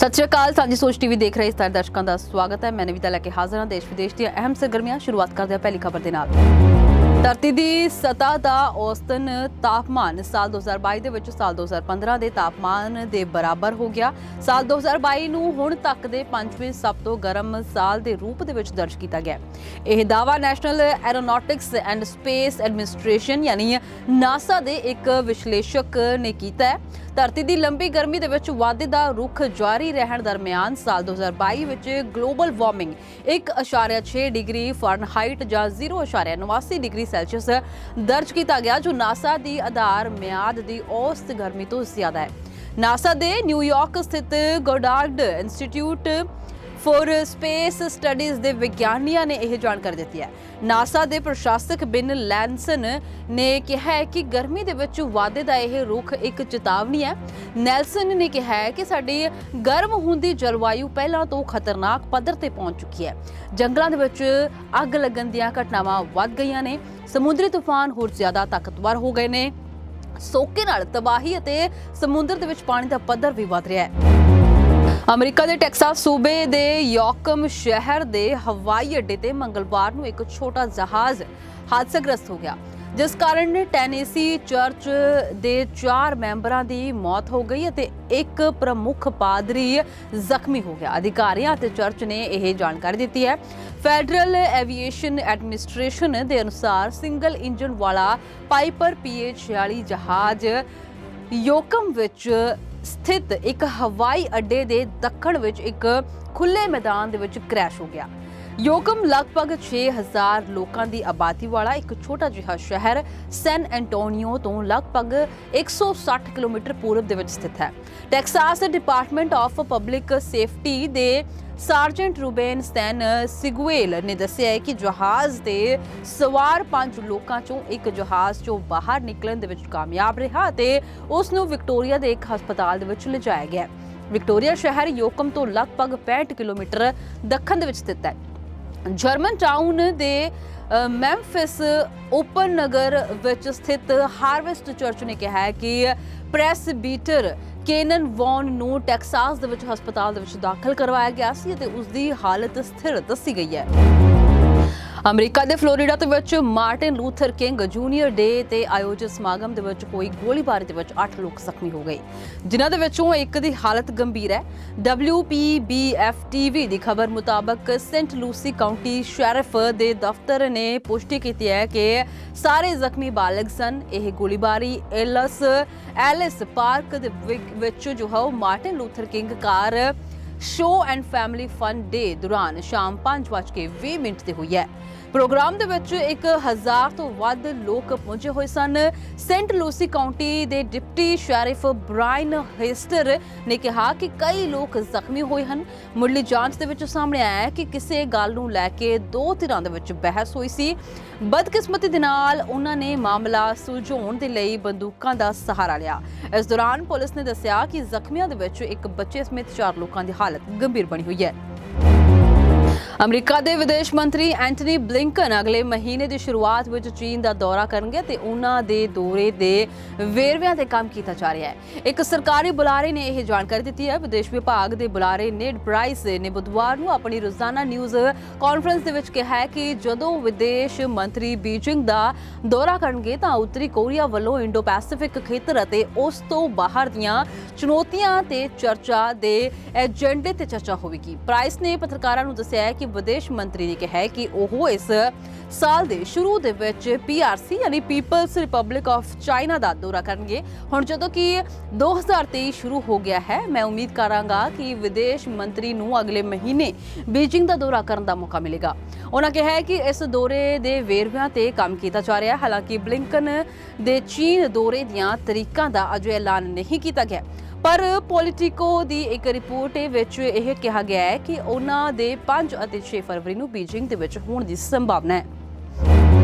सत श्री अकाल। सांझी सोच टीवी देख रहे सारे दर्शकों का स्वागत है। मैं नविता लैके हाजिर हाँ देश विदेश दी अहम सरगर्मियां। शुरुआत करते हैं पहली खबर के नाल। धरती की सतह का औसतन तापमान साल 2022 ਦੇ ਵਿੱਚ साल 2015 के तापमान के बराबर हो गया। साल 2022 ਨੂੰ ਹੁਣ तक के 5वें सब तो गर्म साल के रूप ਦੇ ਵਿੱਚ दर्ज किया गया। यह दावा national aeronautics and space administration यानी नासा के एक विश्लेषक ने किया है। धरती की लंबी गर्मी के ਵਿੱਚ ਵਾਧੇ ਦਾ रुख जारी रहन दरमियान साल 2022 ਵਿੱਚ ग्लोबल वार्मिंग 1.6 डिग्री फारनहाइट ਜਾਂ 0.89 डिग्री सैल्सियस दर्ज किया गया, जो नासा की आधार म्याद की औसत गर्मी तो ज्यादा है। नासा के न्यूयॉर्क स्थित Goddard institute for space studies के विग्यानियों ने यह जानकारी दी है। नासा के प्रशासक बिन लैनसन ने कहा है कि गर्मी के विच वाधे का यह रुख एक चेतावनी है। नैलसन ने कहा है कि साडी गर्म होंदी जलवायु पहलों तो खतरनाक पद्धर ते पहुंच चुकी है। जंगलों के विच अग लगन दीयां घटनावां वध गईयां ने, समुद्री तूफान होर ज़्यादा ताकतवर हो गए ने, सोके नाल तबाही अते समुद्र दे विच पानी का पद्धर भी वध रहा है। अमरीका के टैक्सास सूबे के यॉकम शहर के हवाई अड्डे ते मंगलवार को एक छोटा जहाज हादसाग्रस्त हो गया, जिस कारण टेनेसी चर्च के 4 मैंबरों की मौत हो गई और एक प्रमुख पादरी जख्मी हो गया। अधिकारियों और चर्च ने यह जानकारी दी है। फैडरल एविएशन एडमिनिस्ट्रेशन के अनुसार सिंगल इंजन वाला पाइपर PH-46 जहाज योकम विच स्थित एक हवाई अड्डे के दक्षिण विच एक खुले मैदान दे विच क्रैश हो गया। योकम लगभग 6000 लोगों की आबादी वाला एक छोटा जिहा शहर सैन एंटोनियो तो लगभग 160 किलोमीटर पूरब दे विच स्थित है। Texas department of public safety दे सार्जेंट रूबेन सैन सिगुएल ने दस्सिया है कि जहाज के सवार 5 लोगों चों एक जहाज चों बाहर निकलण दे विच कामयाब रहा ते उस नूं विक्टोरिया के एक हस्पताल दे विच लिजाया गया। विक्टोरिया शहर योकम तो लगभग 65 किलोमीटर दक्षिण दे विच स्थित है। जर्मन टाउन के मैम्फिस ओपन नगर विच स्थित हार्वेस्ट चर्च ने कहा है कि प्रेसबीटर केनन वॉन नूं टैक्सास दे विच हस्पताल दे विच दाखिल करवाया गया सी ते उसकी हालत स्थिर दसी गई है। अमरीका के फ्लोरिडा दे विच Martin Luther King junior day ते आयोजित समागम दे विच कोई गोलीबारी दे विच 8 लोग जख्मी हो गए, जिन्हां दे विचों एक दी हालत गंभीर है। WPBF TV की खबर मुताबक सेंट लूसी काउंटी शैरिफ के दफ्तर ने पुष्टि की है कि सारे जख्मी बालग सन। यह गोलीबारी एलिस पार्क दे विच जो है Martin Luther King car show and family fun day दौरान शाम 5:20 ते हुई है। प्रोग्राम दे विच 1000 तो वध लोग पहुंचे हुए सन। सेंट लूसी काउंटी के डिप्टी शैरिफ ब्रायन हेस्टर ने कहा कि कई लोग जख्मी हुए हैं। मुढ़ली जांच दे विच सामने आया है कि किसी गल नूं लैके 2 धिरां दे विच बहस हुई सी। बदकिस्मती दे नाल उन्हां ने मामला सुलझाउण दे लई बंदूकां दा सहारा लिया। इस दौरान पुलिस ने दस्सिया कि जख्मियां दे विच एक बच्चे समेत 4 लोगों की हालत गंभीर बनी हुई है। अमरीका के विदेश मंत्री एंटनी ब्लिंकन अगले महीने की शुरुआत में चीन का दौरा करेंगे ते उन्हां दे दौरे के वेरविਆਂ ते काम किया जा रहा है। एक सरकारी बुलारे ने यह जानकारी दी है। विदेश विभाग के बुलारे नेड प्राइस ने बुधवार को अपनी रोजाना न्यूज़ कॉन्फ्रेंस के विच कहा है कि जदों विदेश मंत्री बीजिंग का दौरा करेंगे तो उत्तरी कोरिया वालों इंडो पैसिफिक खेतर अते उस तो बाहर दीयां चुनौतियां ते चर्चा के एजेंडे ते चर्चा होगी। प्राइस ने पत्रकारों को दस्सिया है कि विदेश मंत्री ने कहा है कि वह इस साल के शुरू के PRC यानी पीपल्स रिपब्लिक ऑफ चाइना का दौरा करेंगे। हुण जदों कि 2023 शुरू हो गया है, मैं उम्मीद करांगा कि विदेश मंत्री नूं अगले महीने बीजिंग का दौरा करने का मौका मिलेगा। उन्होंने कहा है कि इस दौरे के वेरविਆਂ ते काम किया जा रहा है। हालांकि ब्लिंकन के चीन दौरे दीयां तरीकां का अजे ऐलान नहीं किया गया, पर पॉलिटिको की एक रिपोर्ट विच यह कहा गया है कि उन्हां दे 5 और 6 फरवरी को बीजिंग दे विच होण दी संभावना है।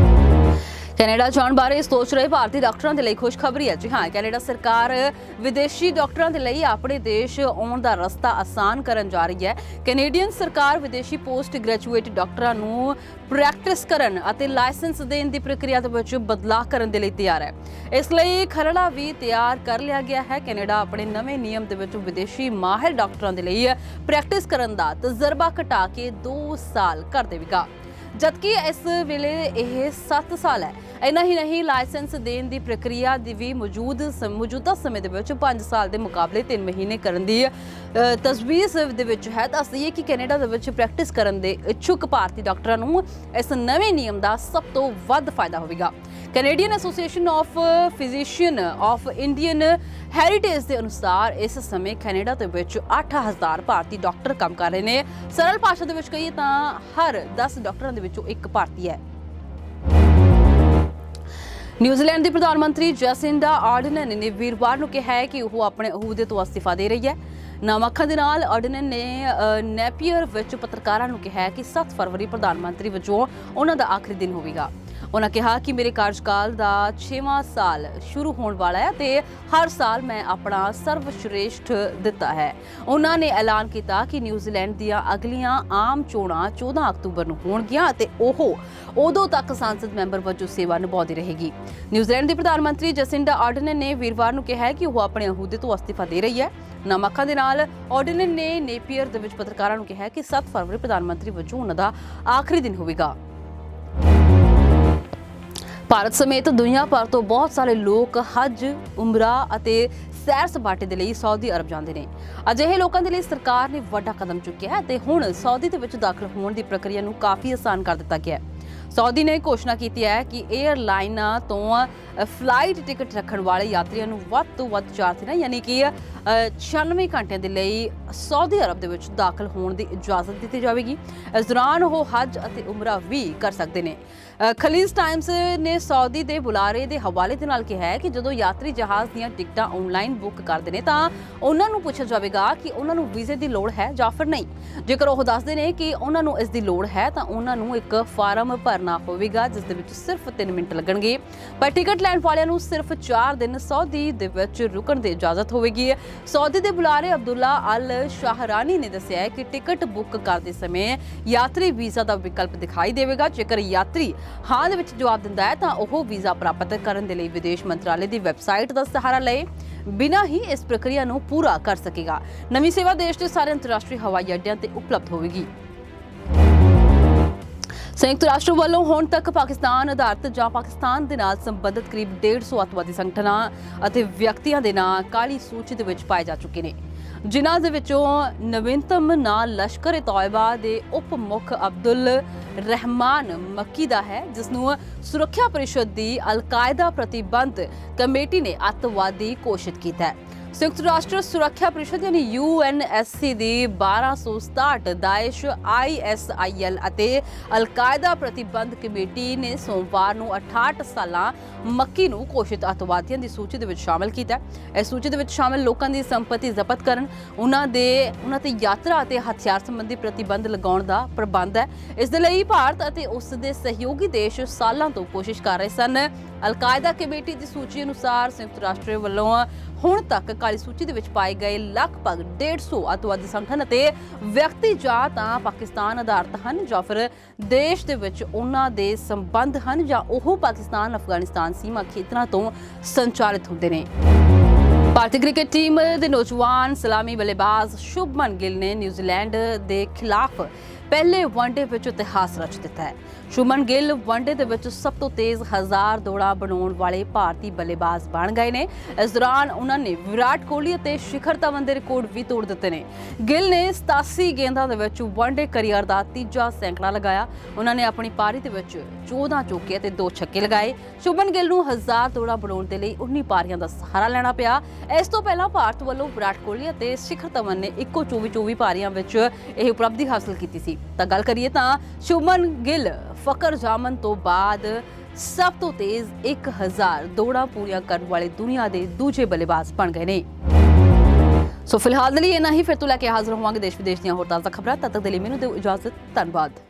ਕੈਨੇਡਾ ਜਾਣ ਬਾਰੇ ਸੋਚ ਰਹੇ ਭਾਰਤੀ ਡਾਕਟਰਾਂ ਦੇ ਲਈ ਖੁਸ਼ਖਬਰੀ ਹੈ। ਜੀ ਹਾਂ, ਕੈਨੇਡਾ ਸਰਕਾਰ ਵਿਦੇਸ਼ੀ ਡਾਕਟਰਾਂ ਦੇ ਲਈ ਆਪਣੇ ਦੇਸ਼ ਆਉਣ ਦਾ ਰਸਤਾ ਆਸਾਨ ਕਰਨ ਜਾ ਰਹੀ ਹੈ। ਕੈਨੇਡੀਅਨ ਸਰਕਾਰ ਵਿਦੇਸ਼ੀ ਪੋਸਟ ਗ੍ਰੈਜੂਏਟ ਡਾਕਟਰਾਂ ਨੂੰ ਪ੍ਰੈਕਟਿਸ ਕਰਨ ਅਤੇ ਲਾਇਸੈਂਸ ਦੇਣ ਦੀ ਪ੍ਰਕਿਰਿਆ ਦੇ ਵਿੱਚ ਬਦਲਾਅ ਕਰਨ ਦੇ ਲਈ ਤਿਆਰ ਹੈ। ਇਸ ਲਈ ਖਰੜਾ ਵੀ ਤਿਆਰ ਕਰ ਲਿਆ ਗਿਆ ਹੈ। ਕੈਨੇਡਾ ਆਪਣੇ ਨਵੇਂ ਨਿਯਮ ਦੇ ਵਿੱਚ ਵਿਦੇਸ਼ੀ ਮਾਹਿਰ ਡਾਕਟਰਾਂ ਦੇ ਲਈ ਪ੍ਰੈਕਟਿਸ ਕਰਨ ਦਾ ਤਜਰਬਾ ਘਟਾ ਕੇ 2 ਸਾਲ ਕਰ ਦੇਵੇਗਾ, ਜਦਕਿ ਇਸ ਵੇਲੇ ਇਹ 7 ਸਾਲ ਹੈ। ਇੰਨਾ ਹੀ ਨਹੀਂ, ਲਾਇਸੈਂਸ ਦੇਣ ਦੀ ਪ੍ਰਕਿਰਿਆ ਦੀ ਵੀ ਮੌਜੂਦਾ ਸਮੇਂ ਦੇ ਵਿੱਚ 5 ਸਾਲ ਦੇ ਮੁਕਾਬਲੇ 3 ਮਹੀਨੇ ਕਰਨ ਦੀ ਤਜਵੀਜ਼ ਦੇ ਵਿੱਚ ਹੈ। ਦੱਸਦੀਏ ਕਿ ਕੈਨੇਡਾ ਦੇ ਵਿੱਚ ਪ੍ਰੈਕਟਿਸ ਕਰਨ ਦੇ ਇੱਛੁਕ ਭਾਰਤੀ ਡਾਕਟਰਾਂ ਨੂੰ ਇਸ ਨਵੇਂ ਨਿਯਮ ਦਾ ਸਭ ਤੋਂ ਵੱਧ ਫਾਇਦਾ ਹੋਵੇਗਾ। Canadian association of physician of Indian heritage ਦੇ ਅਨੁਸਾਰ ਇਸ ਸਮੇਂ ਕੈਨੇਡਾ ਦੇ ਵਿੱਚ 8000 ਭਾਰਤੀ ਡਾਕਟਰ ਕੰਮ ਕਰ ਰਹੇ ਨੇ। ਸਰਲ ਭਾਸ਼ਾ ਦੇ ਵਿੱਚ ਕਹੀਏ ਤਾਂ ਹਰ 10 ਡਾਕਟਰਾਂ ਦੇ ਵਿੱਚੋਂ ਇੱਕ ਭਾਰਤੀ ਹੈ। ਨਿਊਜ਼ੀਲੈਂਡ ਦੀ ਪ੍ਰਧਾਨ ਮੰਤਰੀ ਜੈਸਿੰਡਾ ਆਰਡਰਨ ਨੇ ਵੀਰਵਾਰ ਨੂੰ ਕਿਹਾ ਹੈ ਕਿ ਉਹ ਆਪਣੇ ਅਹੁਦੇ ਤੋਂ ਅਸਤੀਫਾ ਦੇ ਰਹੀ ਹੈ। ਨਾਮ ਅੱਖਾਂ ਦੇ ਨਾਲ ਆਰਡਰਨ ਨੇ ਨੈਪੀਅਰ ਵਿੱਚ ਪੱਤਰਕਾਰਾਂ ਨੂੰ ਕਿਹਾ ਕਿ 7 ਫਰਵਰੀ ਪ੍ਰਧਾਨ ਮੰਤਰੀ ਵਜੋਂ ਉਹਨਾਂ ਦਾ ਆਖਰੀ ਦਿਨ ਹੋਵੇਗਾ। ਉਹਨਾਂ ਕਿਹਾ ਕਿ ਮੇਰੇ ਕਾਰਜਕਾਲ ਦਾ 6ਵਾਂ ਸਾਲ ਸ਼ੁਰੂ ਹੋਣ ਵਾਲਾ ਹੈ ਤੇ ਹਰ ਸਾਲ ਮੈਂ ਆਪਣਾ ਸਰਵਸ਼੍ਰੇਸ਼ਠ ਦਿੱਤਾ ਹੈ। ਉਹਨਾਂ ਨੇ ਐਲਾਨ ਕੀਤਾ ਕਿ ਨਿਊਜ਼ੀਲੈਂਡ ਦੀਆਂ ਅਗਲੀਆਂ ਆਮ ਚੋਣਾਂ 14 ਅਕਤੂਬਰ ਨੂੰ ਹੋਣਗੀਆਂ ਅਤੇ ਉਹ ਉਦੋਂ ਤੱਕ ਸੰਸਦ ਮੈਂਬਰ ਵਜੋਂ ਸੇਵਾ ਨਿਭਾਉਂਦੀ ਰਹੇਗੀ। ਨਿਊਜ਼ੀਲੈਂਡ ਦੀ ਪ੍ਰਧਾਨ ਮੰਤਰੀ ਜੈਸਿੰਡਾ ਆਰਡਰਨ ਨੇ ਵੀਰਵਾਰ ਨੂੰ ਕਿਹਾ ਕਿ ਉਹ ਆਪਣੇ ਅਹੁਦੇ ਤੋਂ ਅਸਤੀਫਾ ਦੇ ਰਹੀ ਹੈ। ਨਾਮ ਅੱਖਾਂ ਦੇ ਨਾਲ ਆਰਡਰਨ ਨੇ ਨੇਪੀਅਰ ਦੇ ਵਿੱਚ ਪੱਤਰਕਾਰਾਂ ਨੂੰ ਕਿਹਾ ਕਿ 7 ਫਰਵਰੀ ਪ੍ਰਧਾਨ ਮੰਤਰੀ ਵਜੋਂ ਉਹਨਾਂ ਦਾ ਆਖਰੀ ਦਿਨ ਹੋਵੇਗਾ। ਭਾਰਤ ਸਮੇਤ ਦੁਨੀਆ ਭਰ ਤੋਂ ਬਹੁਤ ਸਾਰੇ ਲੋਕ ਹਜ, ਉਮਰਾ ਅਤੇ ਸੈਰ ਸਪਾਟੇ ਦੇ ਲਈ ਸਾਊਦੀ ਅਰਬ ਜਾਂਦੇ ਨੇ। ਅਜਿਹੇ ਲੋਕਾਂ ਦੇ ਲਈ ਸਰਕਾਰ ਨੇ ਵੱਡਾ ਕਦਮ ਚੁੱਕਿਆ ਹੈ ਤੇ ਹੁਣ ਸਾਊਦੀ ਦੇ ਵਿੱਚ ਦਾਖਲ ਹੋਣ ਦੀ ਪ੍ਰਕਿਰਿਆ ਨੂੰ ਕਾਫੀ ਆਸਾਨ ਕਰ ਦਿੱਤਾ ਗਿਆ ਹੈ। ਸਾਊਦੀ ਨੇ ਘੋਸ਼ਣਾ ਕੀਤੀ ਹੈ ਕਿ 에ਅਰਲਾਈਨਾਂ ਤੋਂ ਫਲਾਈਟ ਟਿਕਟ ਰੱਖਣ ਵਾਲੇ ਯਾਤਰੀਆਂ ਨੂੰ ਵੱਧ ਤੋਂ ਵੱਧ 4 ਦਿਨਾਂ ਯਾਨੀ ਕਿ 96 ਘੰਟਿਆਂ ਦੇ ਲਈ ਸਾਊਦੀ ਅਰਬ ਦੇ ਵਿੱਚ ਦਾਖਲ ਹੋਣ ਦੀ ਇਜਾਜ਼ਤ ਦਿੱਤੀ ਜਾਵੇਗੀ। ਇਸ ਦੌਰਾਨ ਉਹ ਹਜ ਅਤੇ ਉਮਰਾ ਵੀ ਕਰ ਸਕਦੇ ਨੇ। ਖਲੀਜ ਟਾਈਮਸ ਨੇ ਸਾਊਦੀ ਦੇ ਬੁਲਾਰੇ ਦੇ ਹਵਾਲੇ ਦੇ ਨਾਲ ਕਿਹਾ ਹੈ ਕਿ ਜਦੋਂ ਯਾਤਰੀ ਜਹਾਜ਼ ਦੀਆਂ ਟਿਕਟਾਂ ਆਨਲਾਈਨ ਬੁੱਕ ਕਰਦੇ ਨੇ ਤਾਂ ਉਹਨਾਂ ਨੂੰ ਪੁੱਛਿਆ ਜਾਵੇਗਾ ਕਿ ਉਹਨਾਂ ਨੂੰ ਵੀਜ਼ੇ ਦੀ ਲੋੜ ਹੈ ਜਾਂ ਫਿਰ ਨਹੀਂ। ਜੇਕਰ ਉਹ ਦੱਸਦੇ ਨੇ ਕਿ ਉਹਨਾਂ ਨੂੰ ਇਸ ਦੀ ਲੋੜ ਹੈ ਤਾਂ ਉਹਨਾਂ ਨੂੰ ਇੱਕ ਫਾਰਮ ਭਰਨਾ ਹੋਵੇਗਾ ਜਿਸ ਦੇ ਵਿੱਚ ਸਿਰਫ 3 ਮਿੰਟ ਲੱਗਣਗੇ। ਪਰ ਟਿਕਟ ਲੈਣ ਵਾਲਿਆਂ ਨੂੰ ਸਿਰਫ 4 ਦਿਨ ਸਾਊਦੀ ਦੇ ਵਿੱਚ ਰੁਕਣ ਦੀ ਇਜਾਜ਼ਤ ਹੋਵੇਗੀ। ਸਾਊਦੀ ਦੇ ਬੁਲਾਰੇ ਅਬਦੁੱਲਾ ਅਲ ਸ਼ਾਹਰਾਨੀ ਨੇ ਦੱਸਿਆ ਹੈ ਕਿ ਟਿਕਟ ਬੁੱਕ ਕਰਦੇ ਸਮੇਂ ਯਾਤਰੀ ਵੀਜ਼ਾ ਦਾ ਵਿਕਲਪ ਦਿਖਾਈ ਦੇਵੇਗਾ। ਜੇਕਰ ਯਾਤਰੀ ਹਾਂ ਦੇ ਵਿੱਚ ਜਵਾਬ ਦਿੰਦਾ ਹੈ ਤਾਂ ਉਹ ਵੀਜ਼ਾ ਪ੍ਰਾਪਤ ਕਰਨ ਦੇ ਲਈ ਵਿਦੇਸ਼ ਮੰਤਰਾਲੇ ਦੀ ਵੈਬਸਾਈਟ ਦਾ ਸਹਾਰਾ ਲਏ ਬਿਨਾਂ ਹੀ ਇਸ ਪ੍ਰਕਿਰਿਆ ਨੂੰ ਪੂਰਾ ਕਰ ਸਕੇਗਾ। ਨਵੀਂ ਸੇਵਾ ਦੇਸ਼ ਦੇ ਸਾਰੇ ਅੰਤਰਰਾਸ਼ਟਰੀ ਹਵਾਈ ਅੱਡਿਆਂ ਤੇ ਉਪਲਬਧ ਹੋਵੇਗੀ। ਸੰਯੁਕਤ ਰਾਸ਼ਟਰ ਵੱਲੋਂ ਹੁਣ ਤੱਕ ਪਾਕਿਸਤਾਨ ਆਧਾਰਿਤ ਜਾਂ ਪਾਕਿਸਤਾਨ ਦੇ ਨਾਲ ਸੰਬੰਧਿਤ ਕਰੀਬ 150 ਅੱਤਵਾਦੀ ਸੰਗਠਨਾਂ ਅਤੇ ਵਿਅਕਤੀਆਂ ਦੇ ਨਾਂ ਕਾਲੀ ਸੂਚੀ ਦੇ ਵਿੱਚ ਪਾਏ ਜਾ ਚੁੱਕੇ ਨੇ, ਜਿਨ੍ਹਾਂ ਦੇ ਵਿੱਚੋਂ ਨਵੀਨਤਮ ਨਾਂ ਲਸ਼ਕਰ-ਏ-ਤੌਇਬਾ ਦੇ ਉਪ ਮੁੱਖ ਅਬਦੁਲ ਰਹਿਮਾਨ ਮੱਕੀ ਦਾ ਹੈ, ਜਿਸ ਨੂੰ ਸੁਰੱਖਿਆ ਪਰਿਸ਼ਦ ਦੀ ਅਲ-ਕਾਇਦਾ ਪ੍ਰਤੀਬੰਧ ਕਮੇਟੀ ਨੇ ਅੱਤਵਾਦੀ ਘੋਸ਼ਿਤ ਕੀਤਾ ਹੈ। ਸੰਯੁਕਤ ਰਾਸ਼ਟਰ ਸੁਰੱਖਿਆ ਪਰਿਸ਼ਦ ਯਾਨੀ UNSC ਦੀ 1267 ਦਾਇਸ਼, ISIL ਅਤੇ ਅਲ-ਕਾਇਦਾ ਪ੍ਰਤੀਬੰਧ ਕਮੇਟੀ ਨੇ ਸੋਮਵਾਰ ਨੂੰ 68 ਸਾਲਾਂ ਮੱਕੀ ਨੂੰ ਘੋਸ਼ਿਤ ਅੱਤਵਾਦੀਆਂ ਦੀ ਸੂਚੀ ਦੇ ਵਿੱਚ ਸ਼ਾਮਲ ਕੀਤਾ। ਇਸ ਸੂਚੀ ਦੇ ਵਿੱਚ ਸ਼ਾਮਲ ਲੋਕਾਂ ਦੀ ਸੰਪਤੀ ਜ਼ਬਤ ਕਰਨ, ਉਹਨਾਂ ਤੇ ਯਾਤਰਾ ਅਤੇ ਹਥਿਆਰ ਸੰਬੰਧੀ ਪ੍ਰਤੀਬੰਧ ਲਗਾਉਣ ਦਾ ਪ੍ਰਬੰਧ ਹੈ। ਇਸ ਦੇ ਲਈ ਭਾਰਤ ਅਤੇ ਉਸ ਦੇ ਸਹਿਯੋਗੀ ਦੇਸ਼ ਸਾਲਾਂ ਤੋਂ ਕੋਸ਼ਿਸ਼ ਕਰ ਰਹੇ ਸਨ। ਅਲ-ਕਾਇਦਾ ਕਮੇਟੀ ਦੀ ਸੂਚੀ ਅਨੁਸਾਰ ਸੰਯੁਕਤ ਰਾਸ਼ਟਰ ਵੱਲੋਂ ਹੁਣ ਤੱਕ ਕਾਲੀ ਸੂਚੀ ਦੇ ਵਿੱਚ ਪਾਏ ਗਏ ਲਗਭਗ 150 ਅੱਤਵਾਦੀ ਸੰਗਠਨ ਅਤੇ ਵਿਅਕਤੀ ਜਾਂ ਤਾਂ ਪਾਕਿਸਤਾਨ ਆਧਾਰਿਤ ਹਨ ਜਾਂ ਫਿਰ ਦੇਸ਼ ਦੇ ਵਿੱਚ ਉਹਨਾਂ ਦੇ ਸੰਬੰਧ ਹਨ ਜਾਂ ਉਹ ਪਾਕਿਸਤਾਨ ਅਫਗਾਨਿਸਤਾਨ ਸੀਮਾ ਖੇਤਰਾਂ ਤੋਂ ਸੰਚਾਲਿਤ ਹੁੰਦੇ ਨੇ। ਭਾਰਤੀ ਕ੍ਰਿਕਟ ਟੀਮ ਦੇ ਨੌਜਵਾਨ ਸਲਾਮੀ ਬੱਲੇਬਾਜ਼ ਸ਼ੁਭਮਨ ਗਿੱਲ ਨੇ ਨਿਊਜ਼ੀਲੈਂਡ ਦੇ ਖਿਲਾਫ ਪਹਿਲੇ ਵਨਡੇ ਵਿੱਚ ਇਤਿਹਾਸ ਰਚ ਦਿੱਤਾ ਹੈ। ਸ਼ੁਭਮਨ ਗਿੱਲ ਵਨਡੇ ਦੇ ਵਿੱਚ ਸਭ ਤੋਂ ਤੇਜ਼ 1000 ਦੌੜਾਂ ਬਣਾਉਣ ਵਾਲੇ ਭਾਰਤੀ ਬੱਲੇਬਾਜ਼ ਬਣ ਗਏ ਨੇ। ਇਸ ਦੌਰਾਨ ਉਹਨਾਂ ਨੇ ਵਿਰਾਟ ਕੋਹਲੀ ਅਤੇ ਸ਼ਿਖਰ ਧਵਨ ਦੇ ਰਿਕਾਰਡ ਵੀ ਤੋੜ ਦਿੱਤੇ ਨੇ। ਗਿੱਲ ਨੇ 87 ਗੇਂਦਾਂ ਦੇ ਵਿੱਚ ਵਨਡੇ ਕੈਰੀਅਰ ਦਾ ਤੀਜਾ ਸੈਂਕੜਾ ਲਗਾਇਆ। ਉਹਨਾਂ ਨੇ ਆਪਣੀ ਪਾਰੀ ਦੇ ਵਿੱਚ 14 ਚੌਕੇ ਅਤੇ 2 ਛੱਕੇ ਲਗਾਏ। ਸ਼ੁਭਮਨ ਗਿੱਲ ਨੂੰ 1000 ਦੌੜਾਂ ਬਣਾਉਣ ਦੇ ਲਈ 19 ਪਾਰੀਆਂ ਦਾ ਸਹਾਰਾ ਲੈਣਾ ਪਿਆ। ਇਸ ਤੋਂ ਪਹਿਲਾਂ ਭਾਰਤ ਵੱਲੋਂ ਵਿਰਾਟ ਕੋਹਲੀ ਅਤੇ ਸ਼ਿਖਰ ਧਵਨ ਨੇ ਇੱਕੋ 24 ਪਾਰੀਆਂ ਵਿੱਚ ਇਹ ਉਪਲਬਧੀ ਹਾਸਲ ਕੀਤੀ ਸੀ। ਤਾਂ ਗੱਲ ਕਰੀਏ ਤਾਂ ਸ਼ੁਭਮਨ ਗਿੱਲ ਫਕਰ ਜਾਮਨ ਤੋਂ ਬਾਅਦ ਸਭ ਤੋਂ ਤੇਜ਼ 1000 ਦੌੜਾਂ ਪੂਰੀਆਂ ਕਰਨ ਵਾਲੇ ਦੁਨੀਆ ਦੇ ਦੂਜੇ ਬੱਲੇਬਾਜ਼ ਬਣ ਗਏ ਨੇ। ਸੋ ਫਿਲਹਾਲ ਦੇ ਲਈ ਇੰਨਾ ਹੀ। ਫਿਰ ਤੋਂ ਲੈ ਕੇ ਹਾਜ਼ਰ ਹੋਵਾਂਗੇ ਦੇਸ਼ ਵਿਦੇਸ਼ ਦੀਆਂ ਹੋਰ ਤਾਜ਼ਾ ਖਬਰਾਂ। ਤਦ ਤੱਕ ਦੇ ਲਈ ਮੈਨੂੰ ਦਿਓ ਇਜਾਜ਼ਤ। ਧੰਨਵਾਦ।